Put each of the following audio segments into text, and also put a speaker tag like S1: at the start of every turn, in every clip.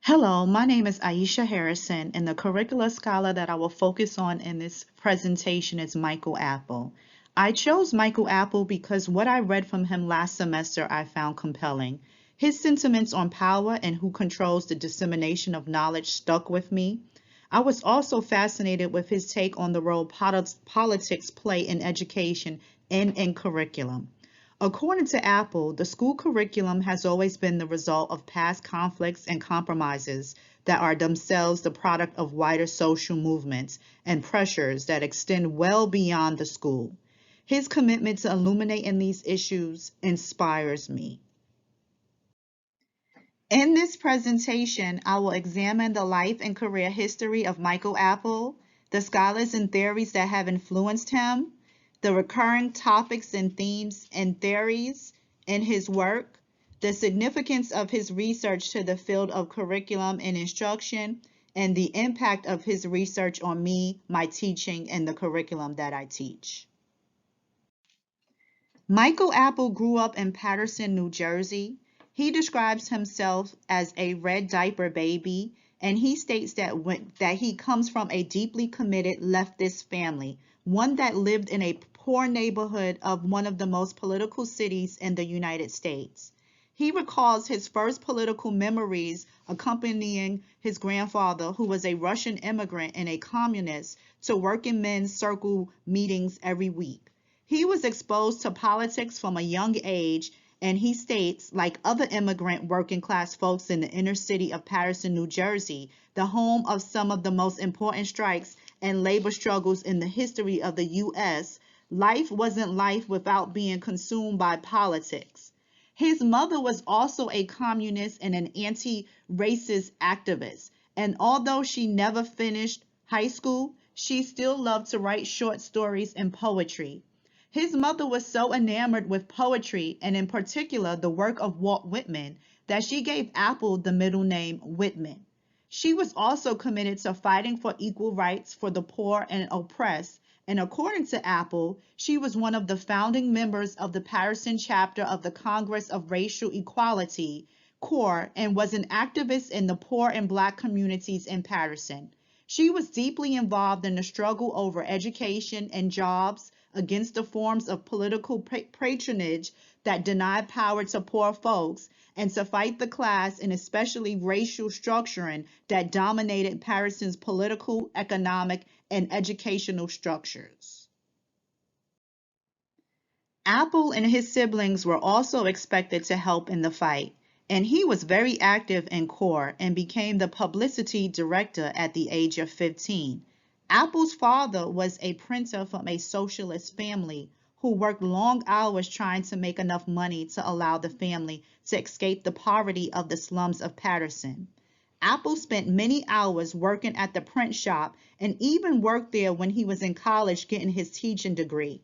S1: Hello, my name is Aisha Harrison, and the curricula scholar that I will focus on in this presentation is Michael Apple. I chose Michael Apple because what I read from him last semester I found compelling. His sentiments on power and who controls the dissemination of knowledge stuck with me. I was also fascinated with his take on the role politics play in education and in curriculum. According to Apple, the school curriculum has always been the result of past conflicts and compromises that are themselves the product of wider social movements and pressures that extend well beyond the school. His commitment to illuminating these issues inspires me. In this presentation, I will examine the life and career history of Michael Apple, the scholars and theories that have influenced him, the recurring topics and themes and theories in his work, the significance of his research to the field of curriculum and instruction, and the impact of his research on me, my teaching, and the curriculum that I teach. Michael Apple grew up in Paterson, New Jersey. He describes himself as a red diaper baby, and he states that he comes from a deeply committed leftist family, one that lived in a poor neighborhood of one of the most political cities in the United States. He recalls his first political memories accompanying his grandfather, who was a Russian immigrant and a communist, to working men's circle meetings every week. He was exposed to politics from a young age, and he states, like other immigrant working class folks in the inner city of Paterson, New Jersey, the home of some of the most important strikes and labor struggles in the history of the U.S., life wasn't life without being consumed by politics. His mother was also a communist and an anti-racist activist, and although she never finished high school, she still loved to write short stories and poetry. His mother was so enamored with poetry, and in particular the work of Walt Whitman, that she gave Apple the middle name Whitman. She was also committed to fighting for equal rights for the poor and oppressed, and according to Apple, she was one of the founding members of the Paterson chapter of the Congress of Racial Equality, CORE, and was an activist in the poor and Black communities in Paterson. She was deeply involved in the struggle over education and jobs, against the forms of political patronage that denied power to poor folks, and to fight the class and especially racial structuring that dominated Paterson's political, economic, and educational structures. Apple and his siblings were also expected to help in the fight, and he was very active in CORE and became the publicity director at the age of 15. Apple's father was a printer from a socialist family who worked long hours trying to make enough money to allow the family to escape the poverty of the slums of Paterson. Apple spent many hours working at the print shop and even worked there when he was in college getting his teaching degree.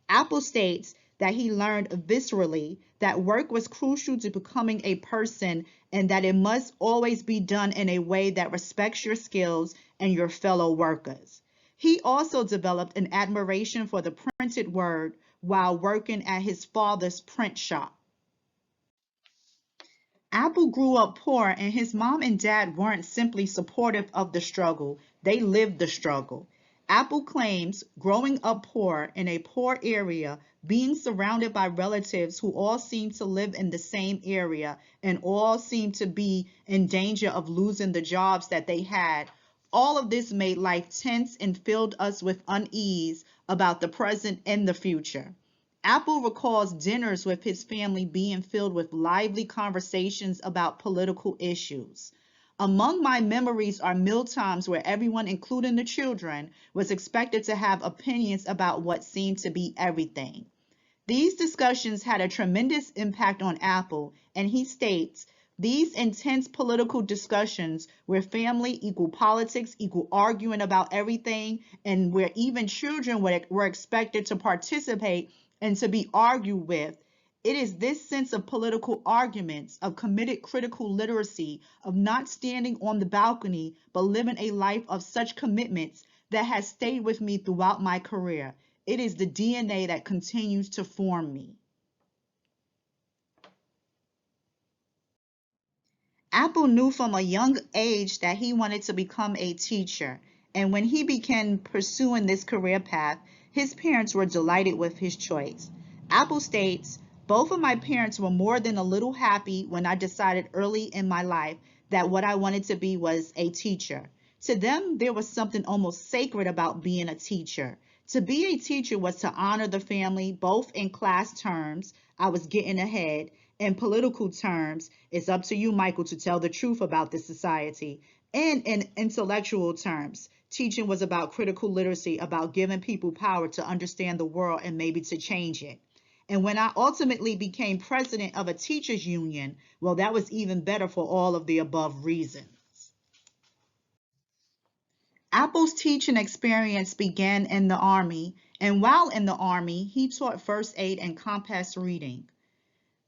S1: Apple states that he learned viscerally that work was crucial to becoming a person and that it must always be done in a way that respects your skills and your fellow workers. He also developed an admiration for the printed word while working at his father's print shop. Apple grew up poor, and his mom and dad weren't simply supportive of the struggle, they lived the struggle. Apple claims growing up poor in a poor area, being surrounded by relatives who all seemed to live in the same area and all seemed to be in danger of losing the jobs that they had. All of this made life tense and filled us with unease about the present and the future. Apple recalls dinners with his family being filled with lively conversations about political issues. Among my memories are mealtimes where everyone, including the children, was expected to have opinions about what seemed to be everything. These discussions had a tremendous impact on Apple, and he states, these intense political discussions where family equal politics equal arguing about everything, and where even children were expected to participate and to be argued with. It is this sense of political arguments, of committed critical literacy, of not standing on the balcony, but living a life of such commitments that has stayed with me throughout my career. It is the DNA that continues to form me. Apple knew from a young age that he wanted to become a teacher, and when he began pursuing this career path, his parents were delighted with his choice. Apple states, both of my parents were more than a little happy when I decided early in my life that what I wanted to be was a teacher. To them, there was something almost sacred about being a teacher. To be a teacher was to honor the family, both in class terms, I was getting ahead, in political terms, it's up to you, Michael, to tell the truth about this society, and in intellectual terms, teaching was about critical literacy, about giving people power to understand the world and maybe to change it. And when I ultimately became president of a teachers union, well, that was even better for all of the above reasons. Apple's teaching experience began in the Army, and while in the Army, he taught first aid and compass reading.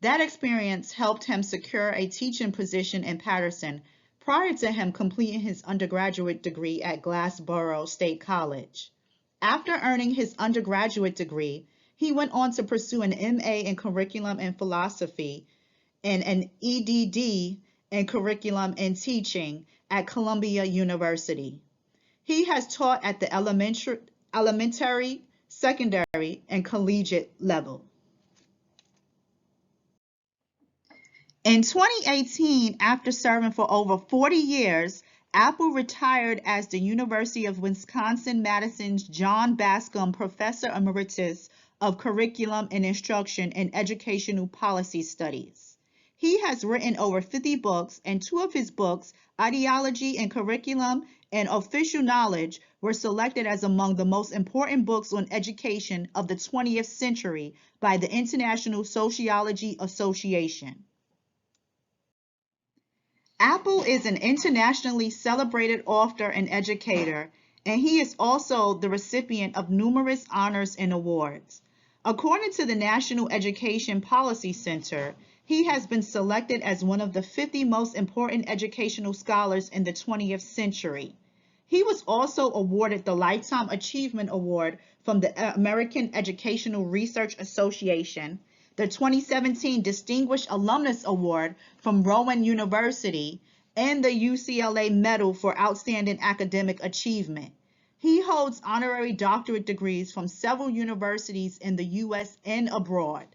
S1: That experience helped him secure a teaching position in Paterson prior to him completing his undergraduate degree at Glassboro State College. After earning his undergraduate degree, he went on to pursue an MA in Curriculum and Philosophy and an EDD in Curriculum and Teaching at Columbia University. He has taught at the elementary, secondary, and collegiate level. In 2018, after serving for over 40 years, Apple retired as the University of Wisconsin-Madison's John Bascom Professor Emeritus of Curriculum and Instruction and Educational Policy Studies. He has written over 50 books, and two of his books, Ideology and Curriculum and Official Knowledge, were selected as among the most important books on education of the 20th century by the International Sociology Association. Apple is an internationally celebrated author and educator, and he is also the recipient of numerous honors and awards. According to the National Education Policy Center, he has been selected as one of the 50 most important educational scholars in the 20th century. He was also awarded the Lifetime Achievement Award from the American Educational Research Association, the 2017 Distinguished Alumnus Award from Rowan University, and the UCLA Medal for Outstanding Academic Achievement. He holds honorary doctorate degrees from several universities in the U.S. and abroad.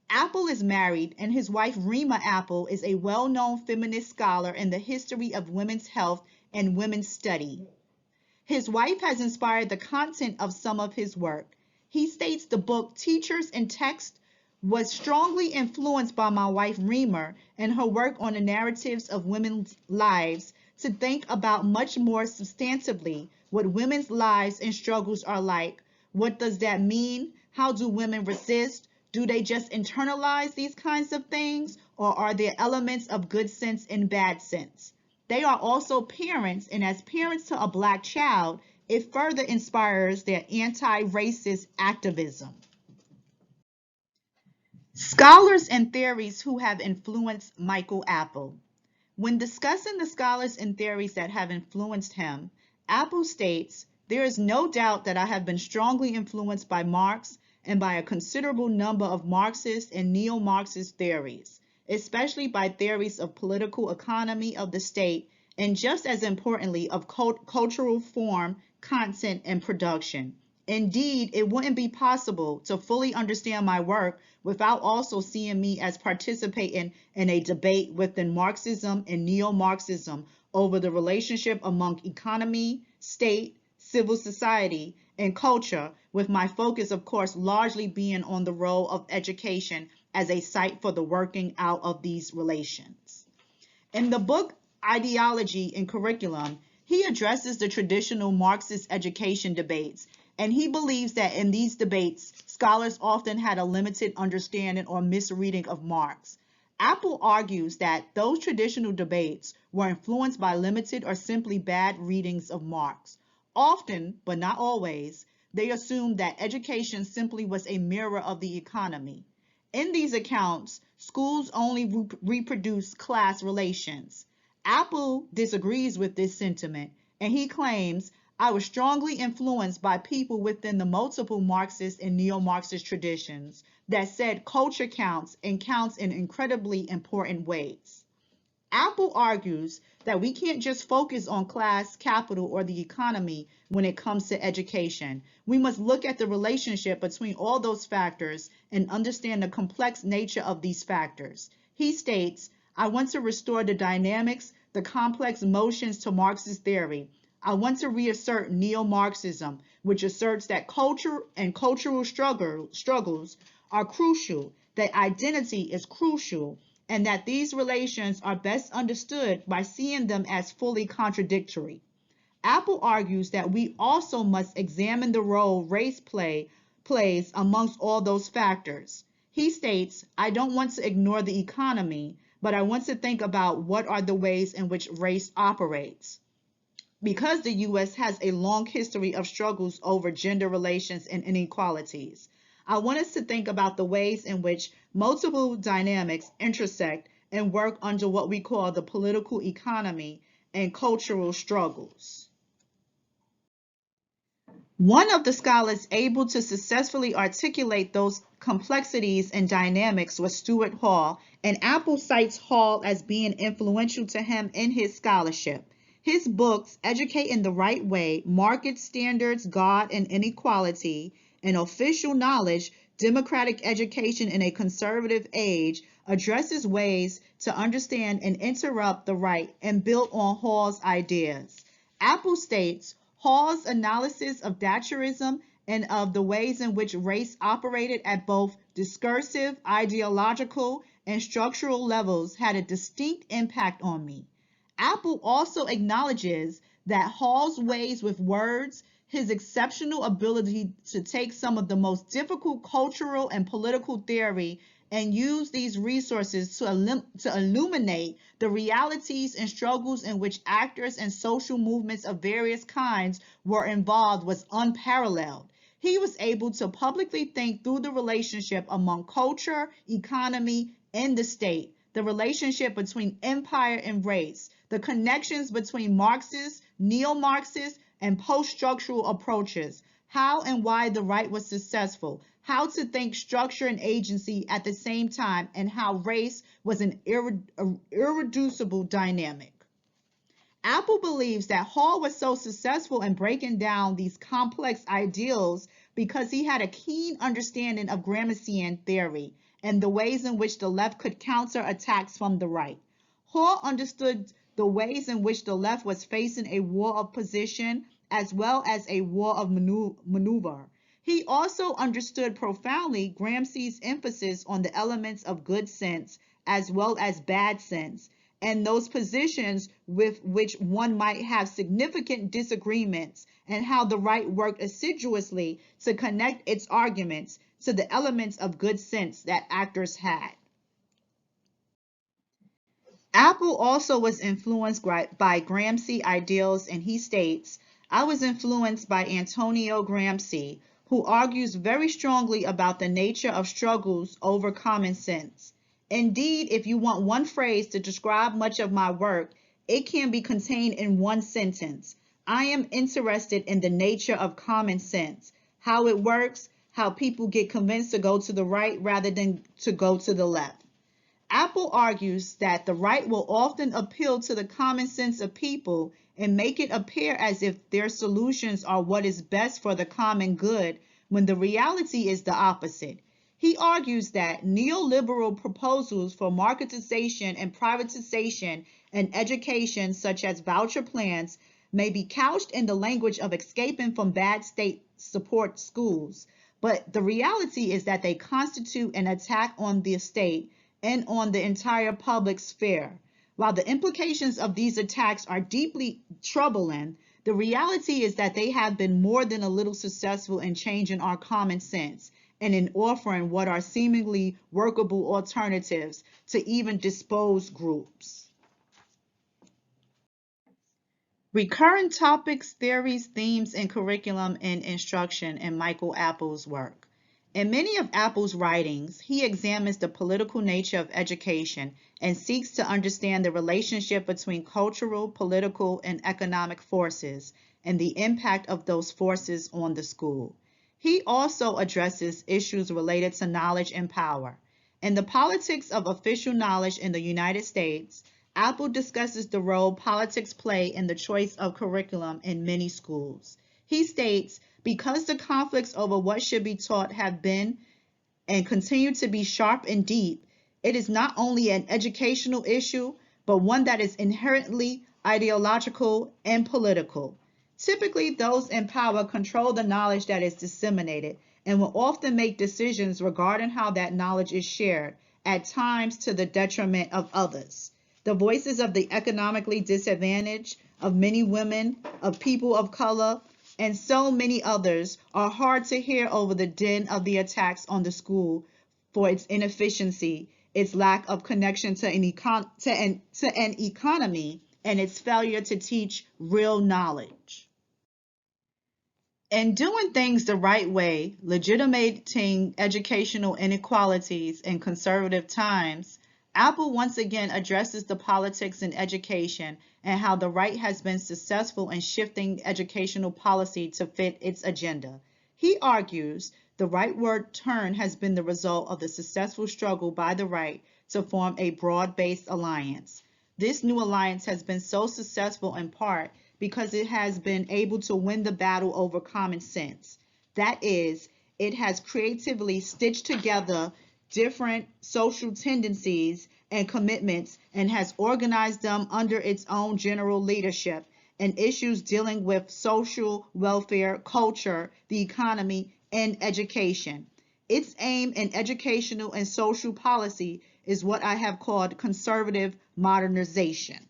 S1: Apple is married, and his wife Rima Apple is a well-known feminist scholar in the history of women's health and women's study. His wife has inspired the content of some of his work. He states the book Teachers and Text was strongly influenced by my wife Rima and her work on the narratives of women's lives to think about much more substantively what women's lives and struggles are like. What does that mean? How do women resist? Do they just internalize these kinds of things, or are there elements of good sense and bad sense? They are also parents, and as parents to a Black child, it further inspires their anti-racist activism. Scholars and theories who have influenced Michael Apple. When discussing the scholars and theories that have influenced him, Apple states, "There is no doubt that I have been strongly influenced by Marx and by a considerable number of Marxist and neo-Marxist theories, especially by theories of political economy of the state, and just as importantly of cultural form, content, and production. Indeed, it wouldn't be possible to fully understand my work without also seeing me as participating in a debate within Marxism and neo-Marxism over the relationship among economy, state, civil society, and culture, with my focus, of course, largely being on the role of education as a site for the working out of these relations." In the book Ideology and Curriculum, he addresses the traditional Marxist education debates, and he believes that in these debates, scholars often had a limited understanding or misreading of Marx. Apple argues that those traditional debates were influenced by limited or simply bad readings of Marx. Often, but not always, they assumed that education simply was a mirror of the economy. In these accounts, schools only reproduce class relations. Apple disagrees with this sentiment, and he claims, "I was strongly influenced by people within the multiple Marxist and neo-Marxist traditions that said culture counts and counts in incredibly important ways." Apple argues that we can't just focus on class, capital, or the economy when it comes to education. We must look at the relationship between all those factors and understand the complex nature of these factors. He states, I want to restore the dynamics, the complex motions to Marxist theory. I want to reassert neo-Marxism, which asserts that culture and cultural struggles are crucial, that identity is crucial, and that these relations are best understood by seeing them as fully contradictory. Apple argues that we also must examine the role race plays amongst all those factors. He states, I don't want to ignore the economy, but I want to think about what are the ways in which race operates. Because the U.S. has a long history of struggles over gender relations and inequalities, I want us to think about the ways in which multiple dynamics intersect and work under what we call the political economy and cultural struggles. One of the scholars able to successfully articulate those complexities and dynamics was Stuart Hall, and Apple cites Hall as being influential to him in his scholarship. His books, Educate in the Right Way, Market Standards, God and Inequality, and Official Knowledge, Democratic Education in a Conservative Age, addresses ways to understand and interrupt the right and build on Hall's ideas. Apple states, Hall's analysis of Thatcherism and of the ways in which race operated at both discursive, ideological, and structural levels had a distinct impact on me. Apple also acknowledges that Hall's ways with words, his exceptional ability to take some of the most difficult cultural and political theory and use these resources to illuminate the realities and struggles in which actors and social movements of various kinds were involved was unparalleled. He was able to publicly think through the relationship among culture, economy, and the state, the relationship between empire and race, the connections between Marxist, neo-Marxist, and post-structural approaches, how and why the right was successful, how to think structure and agency at the same time, and how race was an irreducible dynamic. Apple believes that Hall was so successful in breaking down these complex ideals because he had a keen understanding of Gramscian theory and the ways in which the left could counter attacks from the right. Hall understood the ways in which the left was facing a war of position as well as a war of maneuver. He also understood profoundly Gramsci's emphasis on the elements of good sense as well as bad sense, and those positions with which one might have significant disagreements, and how the right worked assiduously to connect its arguments to the elements of good sense that actors had. Apple also was influenced by Gramsci ideals, and he states, I was influenced by Antonio Gramsci, who argues very strongly about the nature of struggles over common sense. Indeed, if you want one phrase to describe much of my work, it can be contained in one sentence. I am interested in the nature of common sense, how it works, how people get convinced to go to the right rather than to go to the left. Apple argues that the right will often appeal to the common sense of people and make it appear as if their solutions are what is best for the common good, when the reality is the opposite. He argues that neoliberal proposals for marketization and privatization and education, such as voucher plans, may be couched in the language of escaping from bad state support schools, but the reality is that they constitute an attack on the state and on the entire public sphere. While the implications of these attacks are deeply troubling, the reality is that they have been more than a little successful in changing our common sense and in offering what are seemingly workable alternatives to even disposed groups. Recurrent topics, theories, themes, and curriculum in instruction in Michael Apple's work. In many of Apple's writings, he examines the political nature of education and seeks to understand the relationship between cultural, political, and economic forces and the impact of those forces on the school. He also addresses issues related to knowledge and power. In The Politics of Official Knowledge in the United States, Apple discusses the role politics play in the choice of curriculum in many schools. He states, because the conflicts over what should be taught have been and continue to be sharp and deep, it is not only an educational issue, but one that is inherently ideological and political. Typically, those in power control the knowledge that is disseminated and will often make decisions regarding how that knowledge is shared, at times to the detriment of others. The voices of the economically disadvantaged, of many women, of people of color, and so many others are hard to hear over the din of the attacks on the school for its inefficiency, its lack of connection to an economy, and its failure to teach real knowledge. In doing things the right way, legitimating educational inequalities in conservative times, Apple once again addresses the politics in education and how the right has been successful in shifting educational policy to fit its agenda. He argues the rightward turn has been the result of the successful struggle by the right to form a broad-based alliance. This new alliance has been so successful in part because it has been able to win the battle over common sense. That is, it has creatively stitched together different social tendencies and commitments and has organized them under its own general leadership and issues dealing with social welfare, culture, the economy, and education. Its aim in educational and social policy is what I have called conservative modernization.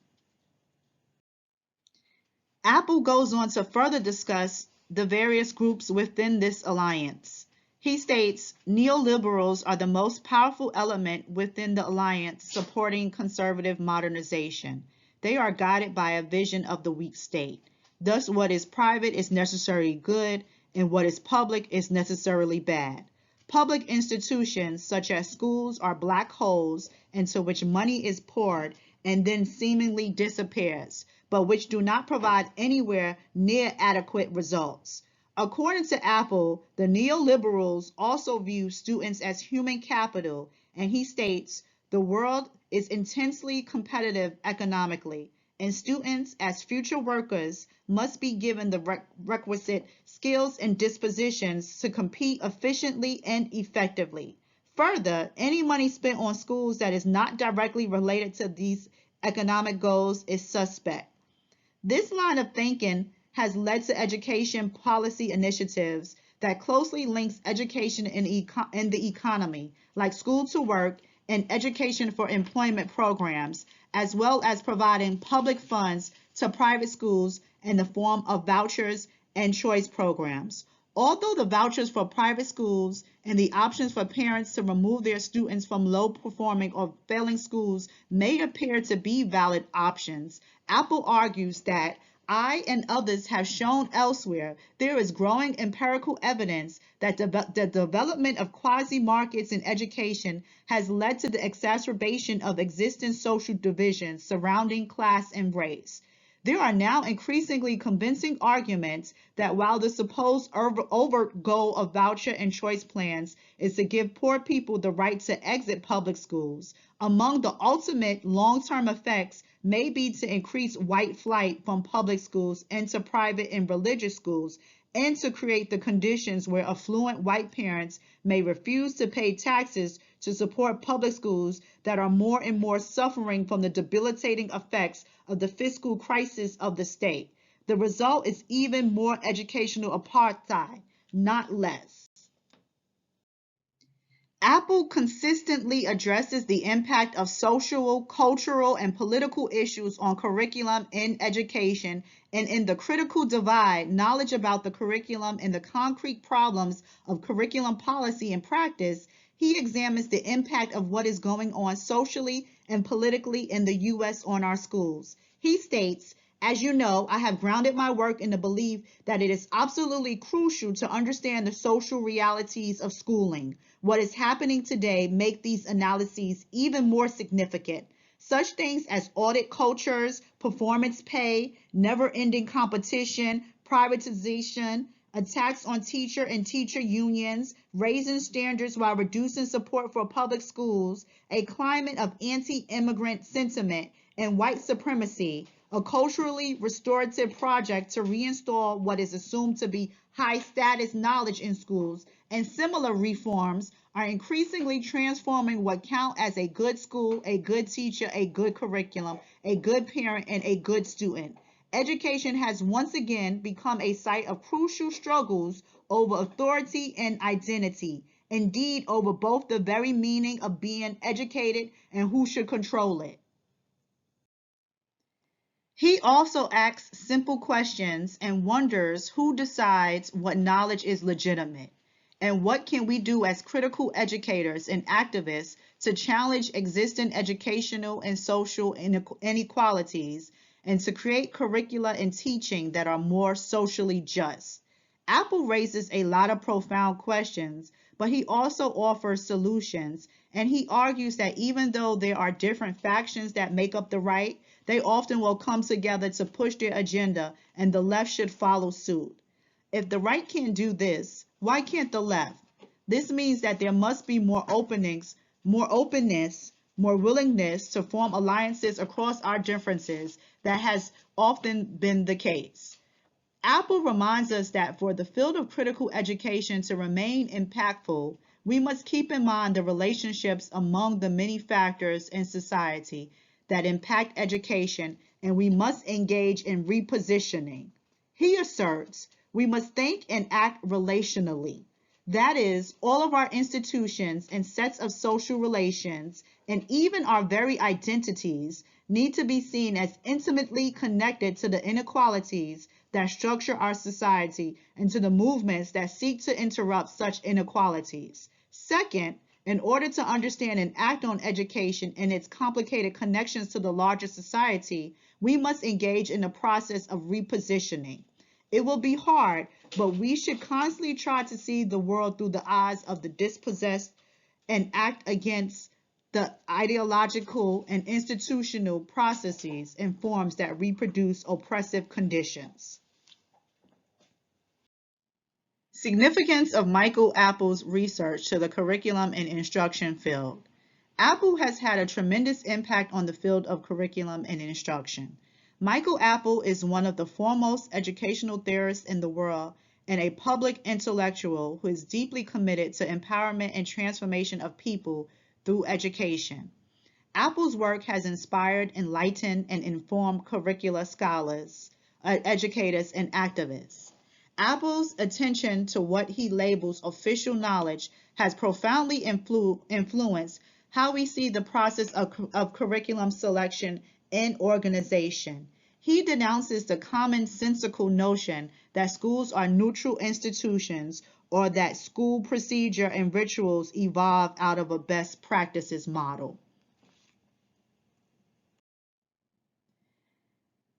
S1: Apple goes on to further discuss the various groups within this alliance. He states neoliberals are the most powerful element within the alliance supporting conservative modernization. They are guided by a vision of the weak state. Thus, what is private is necessarily good, and what is public is necessarily bad. Public institutions such as schools are black holes into which money is poured and then seemingly disappears, but which do not provide anywhere near adequate results. According to Apple, the neoliberals also view students as human capital, and he states the world is intensely competitive economically, and students, as future workers, must be given the requisite skills and dispositions to compete efficiently and effectively. Further, any money spent on schools that is not directly related to these economic goals is suspect. This line of thinking has led to education policy initiatives that closely links education in the economy, like school to work and education for employment programs, as well as providing public funds to private schools in the form of vouchers and choice programs. Although the vouchers for private schools and the options for parents to remove their students from low performing or failing schools may appear to be valid options, Apple argues that I and others have shown elsewhere there is growing empirical evidence that the development of quasi-markets in education has led to the exacerbation of existing social divisions surrounding class and race. There are now increasingly convincing arguments that while the supposed overt goal of voucher and choice plans is to give poor people the right to exit public schools, among the ultimate long-term effects may be to increase white flight from public schools into private and religious schools, and to create the conditions where affluent white parents may refuse to pay taxes to support public schools that are more and more suffering from the debilitating effects of the fiscal crisis of the state. The result is even more educational apartheid, not less. Apple consistently addresses the impact of social, cultural, and political issues on curriculum in education, and in The Critical Divide, Knowledge About the Curriculum and the Concrete Problems of Curriculum Policy and Practice, he examines the impact of what is going on socially and politically in the U.S. on our schools. He states, as you know, I have grounded my work in the belief that it is absolutely crucial to understand the social realities of schooling. What is happening today make these analyses even more significant. Such things as audit cultures, performance pay, never-ending competition, privatization, attacks on teacher and teacher unions, raising standards while reducing support for public schools, a climate of anti-immigrant sentiment, and white supremacy, a culturally restorative project to reinstall what is assumed to be high status knowledge in schools, and similar reforms are increasingly transforming what count as a good school, a good teacher, a good curriculum, a good parent, and a good student. Education has once again become a site of crucial struggles over authority and identity, indeed, over both the very meaning of being educated and who should control it. He also asks simple questions and wonders who decides what knowledge is legitimate, and what can we do as critical educators and activists to challenge existing educational and social inequalities and to create curricula and teaching that are more socially just. Apple raises a lot of profound questions, but he also offers solutions, and he argues that even though there are different factions that make up the right, they often will come together to push their agenda, and the left should follow suit. If the right can't do this, why can't the left? This means that there must be more openings, more openness, more willingness to form alliances across our differences that has often been the case. Apple reminds us that for the field of critical education to remain impactful, we must keep in mind the relationships among the many factors in society that impact education, and we must engage in repositioning. He asserts we must think and act relationally. That is, all of our institutions and sets of social relations, and even our very identities, need to be seen as intimately connected to the inequalities that structure our society and to the movements that seek to interrupt such inequalities. Second, in order to understand and act on education and its complicated connections to the larger society, we must engage in the process of repositioning. It will be hard, but we should constantly try to see the world through the eyes of the dispossessed and act against the ideological and institutional processes and forms that reproduce oppressive conditions. Significance of Michael Apple's research to the curriculum and instruction field. Apple has had a tremendous impact on the field of curriculum and instruction. Michael Apple is one of the foremost educational theorists in the world and a public intellectual who is deeply committed to empowerment and transformation of people through education. Apple's work has inspired, enlightened, and informed curricula scholars, educators, and activists. Apple's attention to what he labels official knowledge has profoundly influenced how we see the process of curriculum selection and organization. He denounces the commonsensical notion that schools are neutral institutions or that school procedure and rituals evolve out of a best practices model.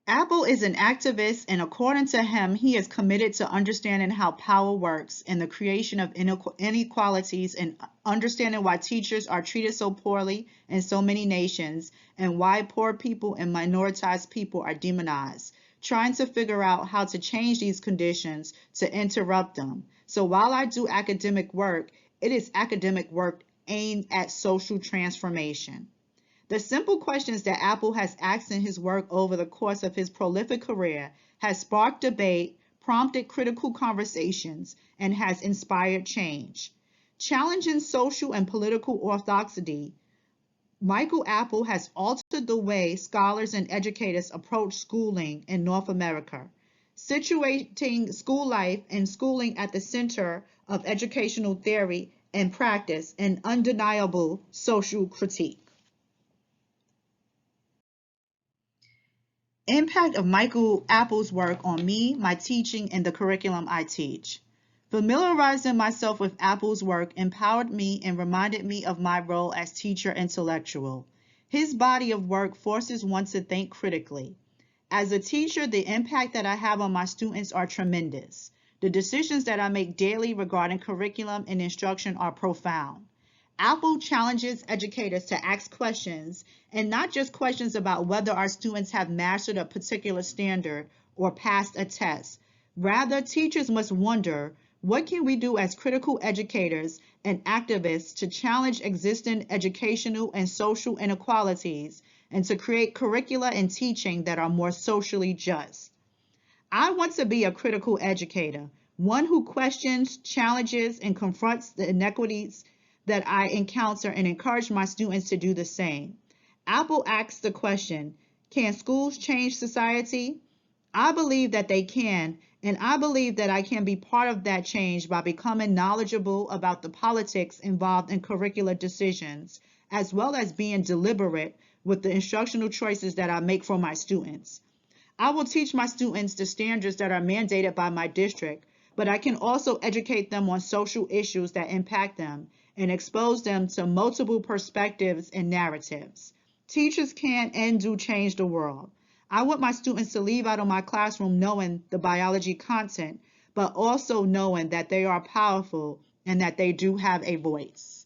S1: Apple is an activist, and according to him, he is committed to understanding how power works and the creation of inequalities and understanding why teachers are treated so poorly in so many nations and why poor people and minoritized people are demonized, trying to figure out how to change these conditions to interrupt them. So while I do academic work, it is academic work aimed at social transformation. The simple questions that Apple has asked in his work over the course of his prolific career has sparked debate, prompted critical conversations, and has inspired change. Challenging social and political orthodoxy, Michael Apple has altered the way scholars and educators approach schooling in North America, situating school life and schooling at the center of educational theory and practice and undeniable social critique. Impact of Michael Apple's work on me, my teaching, and the curriculum I teach. Familiarizing myself with Apple's work empowered me and reminded me of my role as teacher intellectual. His body of work forces one to think critically. As a teacher, the impact that I have on my students are tremendous. The decisions that I make daily regarding curriculum and instruction are profound. Apple challenges educators to ask questions, and not just questions about whether our students have mastered a particular standard or passed a test. Rather, teachers must wonder, what can we do as critical educators and activists to challenge existing educational and social inequalities and to create curricula and teaching that are more socially just. I want to be a critical educator, one who questions, challenges, and confronts the inequities that I encounter and encourage my students to do the same. Apple asks the question, can schools change society? I believe that they can, and I believe that I can be part of that change by becoming knowledgeable about the politics involved in curricular decisions, as well as being deliberate with the instructional choices that I make for my students. I will teach my students the standards that are mandated by my district, but I can also educate them on social issues that impact them and expose them to multiple perspectives and narratives. Teachers can and do change the world. I want my students to leave out of my classroom knowing the biology content, but also knowing that they are powerful and that they do have a voice.